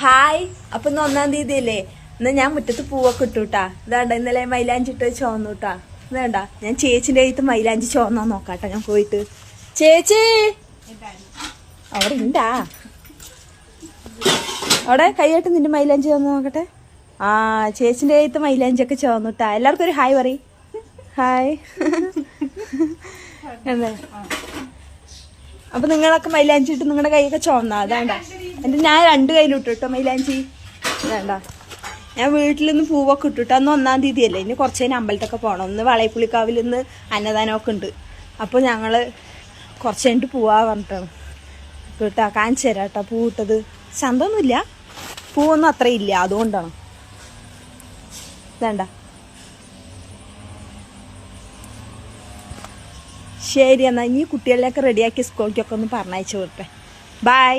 Hi. അപ്പൊ ഇന്ന് 1-ാം തീയതി അല്ലേ? ഇന്ന് ഞാൻ മുറ്റത്ത് പൂവൊക്കെ ഇട്ടുട്ടാ. ഇതാണ്ട ഇന്നലെ മൈലാഞ്ചിട്ട് ചോന്നൂട്ടാ. ഇതാണ്ട ഞാൻ ചേച്ചിന്റെ കയ്യത്ത് മൈലാഞ്ചി ചോന്നാ നോക്കാട്ടെ. ഞാൻ പോയിട്ട് ചേച്ചി അവിടെ ഉണ്ടാ? അവിടെ കൈയായിട്ട് നിന്റെ മൈലാഞ്ചി ചോന്ന് നോക്കട്ടെ. ആ ചേച്ചിന്റെ കയ്യത്ത് മൈലാഞ്ചി ഒക്കെ ചോന്നൂട്ടാ. എല്ലാവർക്കും ഒരു ഹായ് പറയും. ഹായ്. അതെ. അപ്പൊ നിങ്ങളൊക്കെ മൈലാഞ്ചി ഇട്ട് നിങ്ങളുടെ കൈയൊക്കെ ചോന്നാ. അതാണ്ട എന്റെ ഞാൻ 2 കയ്യിലിട്ടു കേട്ടോ മൈലാഞ്ചി. വേണ്ട ഞാൻ വീട്ടിൽ നിന്ന് പൂവൊക്കെ ഇട്ടിട്ട് അന്ന് 1-ാം തീയതി അല്ലേ. ഇനി കുറച്ച് കഴിഞ്ഞ് അമ്പലത്തൊക്കെ പോകണം. ഇന്ന് വളയപ്പുള്ളിക്കാവിൽ നിന്ന് അന്നദാനമൊക്കെ ഉണ്ട്. അപ്പോൾ ഞങ്ങൾ കുറച്ച് കഴിഞ്ഞിട്ട് പൂവാ പറഞ്ഞിട്ടാണ് കേട്ടോ. കാണിച്ചു തരാം കേട്ടോ പൂ ഇട്ടത്. ചന്തമൊന്നുമില്ല, പൂവൊന്നും അത്ര ഇല്ല, അതുകൊണ്ടാണ്. വേണ്ട ശരി എന്നാൽ ഇനി കുട്ടികളിലേക്ക് റെഡിയാക്കി സ്കൂളിലേക്കൊക്കെ ഒന്ന് പറഞ്ഞയച്ചു കൊടുത്തേ. ബൈ.